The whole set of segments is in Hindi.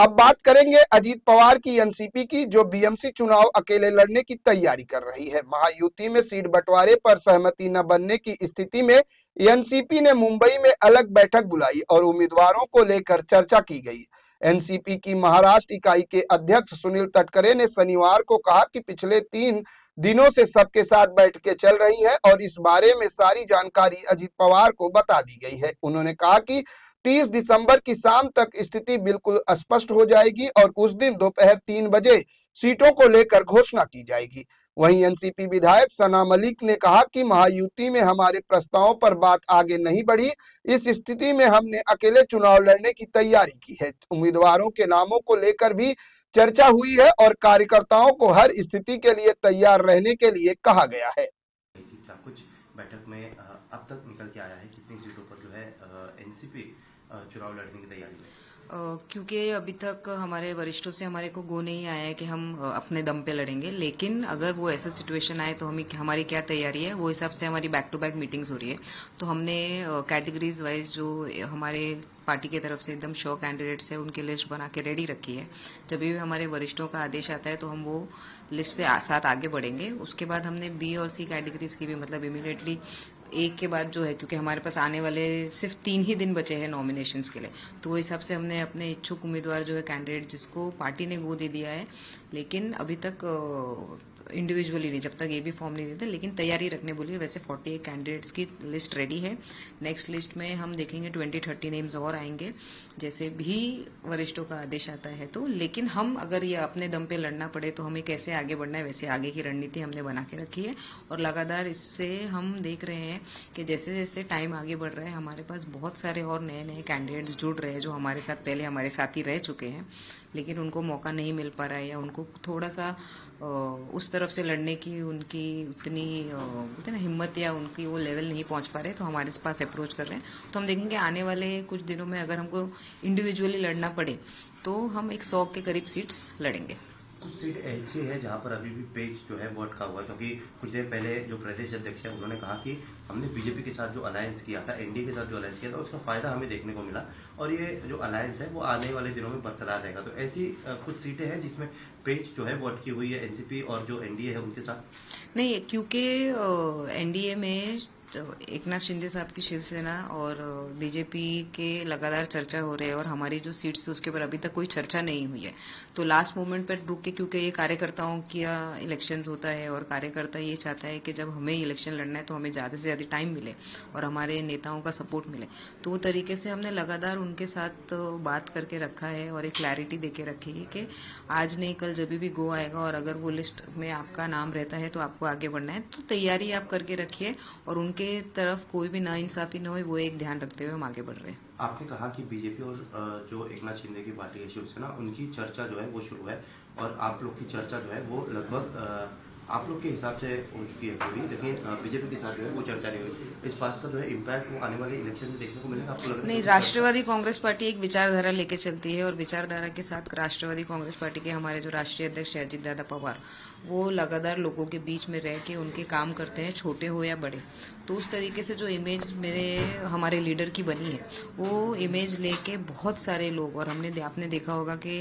अब बात करेंगे अजीत पवार की एनसीपी की, जो बीएमसी चुनाव अकेले लड़ने की तैयारी कर रही है। महायुति में सीट बंटवारे पर सहमति न बनने की स्थिति में एनसीपी ने मुंबई में अलग बैठक बुलाई और उम्मीदवारों को लेकर चर्चा की गई। एनसीपी की महाराष्ट्र इकाई के अध्यक्ष सुनील तटकरे ने शनिवार को कहा कि पिछले 3 दिनों से सबके साथ बैठकें चल रही हैं और इस बारे में सारी जानकारी अजीत पवार को बता दी गई है। उन्होंने कहा कि 30 दिसंबर की शाम तक स्थिति बिल्कुल स्पष्ट हो जाएगी और उस दिन दोपहर 3 बजे सीटों को लेकर घोषणा की जाएगी। वहीं एनसीपी विधायक सना मलिक ने कहा कि महायुति में हमारे प्रस्तावों पर बात आगे नहीं बढ़ी। इस स्थिति में हमने अकेले चुनाव लड़ने की तैयारी की है। उम्मीदवारों के नामों को लेकर भी चर्चा हुई है और कार्यकर्ताओं को हर स्थिति के लिए तैयार रहने के लिए कहा गया है। क्या कुछ बैठक में अब तक निकल के आया है, कितनी सीटों पर जो है एनसीपी चुनाव लड़ने की तैयारी में? क्योंकि अभी तक हमारे वरिष्ठों से हमारे को गो नहीं आया है कि हम अपने दम पे लड़ेंगे, लेकिन अगर वो ऐसा सिचुएशन आए तो हमारी क्या तैयारी है वो हिसाब से हमारी बैक टू बैक मीटिंग्स हो रही है। तो हमने कैटेगरीज वाइज जो हमारे पार्टी की तरफ से एकदम श्योर कैंडिडेट्स है उनकी लिस्ट बना के रेडी रखी है। जब भी हमारे वरिष्ठों का आदेश आता है तो हम वो लिस्ट से साथ आगे बढ़ेंगे। उसके बाद हमने बी और सी कैटेगरीज की भी मतलब इमीडिएटली एक के बाद जो है, क्योंकि हमारे पास आने वाले सिर्फ 3 ही दिन बचे हैं नॉमिनेशंस के लिए, तो वो हिसाब से हमने अपने इच्छुक उम्मीदवार जो है कैंडिडेट जिसको पार्टी ने गो दे दिया है, लेकिन अभी तक इंडिविजुअली नहीं, जब तक ये भी फॉर्म नहीं देते, लेकिन तैयारी रखने बोली है। वैसे 48 कैंडिडेट्स की लिस्ट रेडी है। नेक्स्ट लिस्ट में हम देखेंगे 20-30 नेम्स और आएंगे जैसे भी वरिष्ठों का आदेश आता है तो। लेकिन हम अगर ये अपने दम पे लड़ना पड़े तो हमें कैसे आगे बढ़ना है, वैसे आगे की रणनीति हमने बना के रखी है और लगातार इससे हम देख रहे हैं कि जैसे जैसे टाइम आगे बढ़ रहा है हमारे पास बहुत सारे और नए नए कैंडिडेट्स जुड़ रहे हैं जो हमारे साथ पहले हमारे साथ ही रह चुके हैं, लेकिन उनको मौका नहीं मिल पा रहा है या उनको थोड़ा सा उस तरफ से लड़ने की उनकी उतनी बोलते ना हिम्मत या उनकी वो लेवल नहीं पहुंच पा रहे, तो हमारे पास अप्रोच कर रहे हैं। तो हम देखेंगे आने वाले कुछ दिनों में अगर हमको इंडिविजुअली लड़ना पड़े तो हम 100 के करीब सीट्स लड़ेंगे। कुछ सीट ऐसी है जहां पर अभी भी पेच जो है वो अटका हुआ है, क्योंकि कुछ देर पहले जो प्रदेश अध्यक्ष है उन्होंने कहा कि हमने बीजेपी के साथ जो अलायंस किया था, एनडीए के साथ जो अलायंस किया था, उसका फायदा हमें देखने को मिला और ये जो अलायंस है वो आने वाले दिनों में बरकरार रहेगा। तो ऐसी कुछ सीटें हैं जिसमें पेच जो है वो अटकी हुई है एनसीपी और जो एनडीए है उनके साथ नहीं, क्योंकि एनडीए में एकनाथ शिंदे साहब की शिवसेना और बीजेपी के लगातार चर्चा हो रही है और हमारी जो सीट्स थी उसके ऊपर अभी तक कोई चर्चा नहीं हुई है। तो लास्ट मोमेंट पर रुक के, क्योंकि ये कार्यकर्ताओं का इलेक्शन होता है और कार्यकर्ता ये चाहता है कि जब हमें इलेक्शन लड़ना है तो हमें ज्यादा से ज्यादा टाइम मिले और हमारे नेताओं का सपोर्ट मिले, तो वो तरीके से हमने लगातार उनके साथ बात करके रखा है और एक क्लैरिटी देके रखी है कि आज नहीं कल जब भी गो आएगा और अगर वो लिस्ट में आपका नाम रहता है तो आपको आगे बढ़ना है, तो तैयारी आप करके रखिए और उनके तरफ कोई भी नाइंसाफी न हो वो एक ध्यान रखते हुए हम आगे बढ़ रहे हैं। आपने कहा कि बीजेपी और जो एकनाथ शिंदे की पार्टी है शिवसेना, उनकी चर्चा जो है वो शुरू है और आप लोग की चर्चा जो है वो लगभग आप लोग के हिसाब से हो चुकी है पूरी, लेकिन बीजेपी के साथ जो है वो चर्चा नहीं हुई। इस बात का जो है इम्पैक्ट वो आने वाले इलेक्शन में देखने को मिलेगा आपको लग रहा है? नहीं, राष्ट्रवादी कांग्रेस पार्टी एक विचारधारा लेके चलती है और विचारधारा के साथ राष्ट्रवादी कांग्रेस पार्टी के हमारे जो राष्ट्रीय अध्यक्ष है अजीत दादा पवार, वो लगातार लोगों के बीच में रह के उनके काम करते हैं, छोटे हो या बड़े। तो उस तरीके से जो इमेज हमारे लीडर की बनी है वो इमेज लेके बहुत सारे लोग, और आपने देखा होगा कि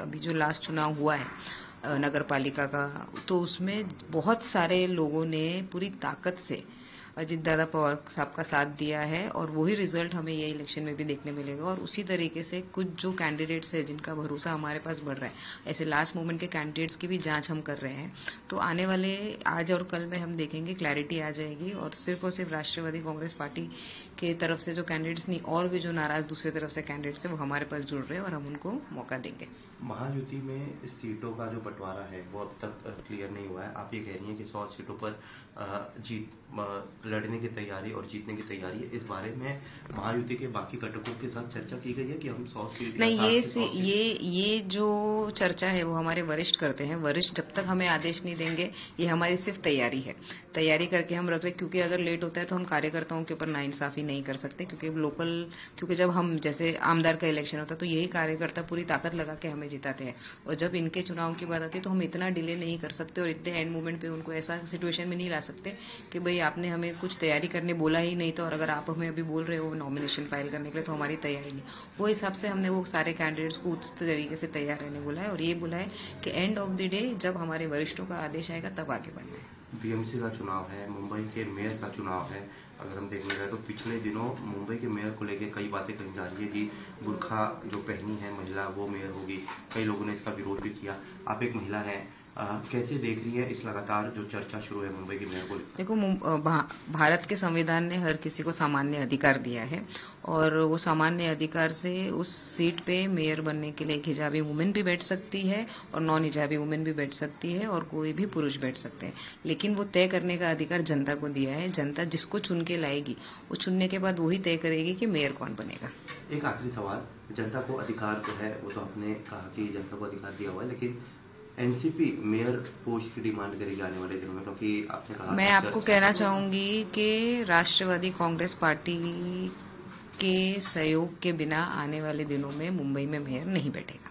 अभी जो लास्ट चुनाव हुआ है नगर पालिका का, तो उसमें बहुत सारे लोगों ने पूरी ताकत से अजीत दादा पवार साहब का साथ दिया है और वही रिजल्ट हमें ये इलेक्शन में भी देखने मिलेगा। और उसी तरीके से कुछ जो कैंडिडेट्स है जिनका भरोसा हमारे पास बढ़ रहा है, ऐसे लास्ट मोमेंट के कैंडिडेट्स की भी जांच हम कर रहे हैं। तो आने वाले आज और कल में हम देखेंगे, क्लैरिटी आ जाएगी और सिर्फ राष्ट्रवादी कांग्रेस पार्टी के तरफ से जो कैंडिडेट्स नहीं और भी जो नाराज दूसरी तरफ से कैंडिडेट्स है वो हमारे पास जुड़ रहे हैं और हम उनको मौका देंगे। महायुति में सीटों का जो बंटवारा है वो अब तक क्लियर नहीं हुआ है। आप ये कह रही हैं कि 100 सीटों पर लड़ने की तैयारी और जीतने की तैयारी है। इस बारे में महायुति के बाकी घटकों के साथ चर्चा की गई है कि हम 100 सीट नहीं, ये जो चर्चा है वो हमारे वरिष्ठ करते हैं। वरिष्ठ जब तक हमें आदेश नहीं देंगे, ये हमारी सिर्फ तैयारी है, तैयारी करके हम रख रहे, क्योंकि अगर लेट होता है तो हम कार्यकर्ताओं के ऊपर नाइंसाफी नहीं कर सकते, क्योंकि जब हम जैसे आमदार का इलेक्शन होता है तो यही कार्यकर्ता पूरी ताकत लगा के हमें जिताते हैं और जब इनके चुनाव की बात आती है तो हम इतना डिले नहीं कर सकते और इतने एंड मोमेंट पे उनको ऐसा सिचुएशन में नहीं ला सकते कि भाई आपने हमें कुछ तैयारी करने बोला ही नहीं था, और अगर आप हमें अभी बोल रहे हो नॉमिनेशन फाइल करने के लिए, तो हमारी तैयारी नहीं। वो हिसाब से हमने वो सारे कैंडिडेट्स को उस तरीके से तैयार रहने बोला है, और ये बोला है कि एंड ऑफ द डे जब हमारे वरिष्ठों का आदेश आएगा तब आगे बढ़ना है। बीएमसी का चुनाव है, मुंबई के मेयर का चुनाव है। अगर हम देखने जाए तो पिछले दिनों मुंबई के मेयर को लेकर कई बातें कही जा रही है कि बुर्खा जो पहनी है महिला वो मेयर होगी। कई लोगों ने इसका विरोध भी किया। आप एक महिला हैं, कैसे देख रही है इस लगातार जो चर्चा शुरू है मुंबई के मेयर को लेकर? देखो, भारत के संविधान ने हर किसी को सामान्य अधिकार दिया है, और वो सामान्य अधिकार से उस सीट पे मेयर बनने के लिए एक हिजाबी वुमेन भी बैठ सकती है और नॉन हिजाबी वुमेन भी बैठ सकती है, और कोई भी पुरुष बैठ सकते हैं। लेकिन वो तय करने का अधिकार जनता को दिया है। जनता जिसको चुन के लाएगी, वो चुनने के बाद वही तय करेगी कि मेयर कौन बनेगा। एक आखिरी सवाल, जनता को अधिकार जो है वो तो आपने कहा कि जनता को अधिकार दिया हुआ है, लेकिन एनसीपी मेयर पोस्ट की डिमांड करेगी आने वाले दिनों में, क्योंकि आपने कहा मैं आपको कहना चाहूंगी कि राष्ट्रवादी कांग्रेस पार्टी के सहयोग के बिना आने वाले दिनों में मुंबई में मेयर नहीं बैठेगा।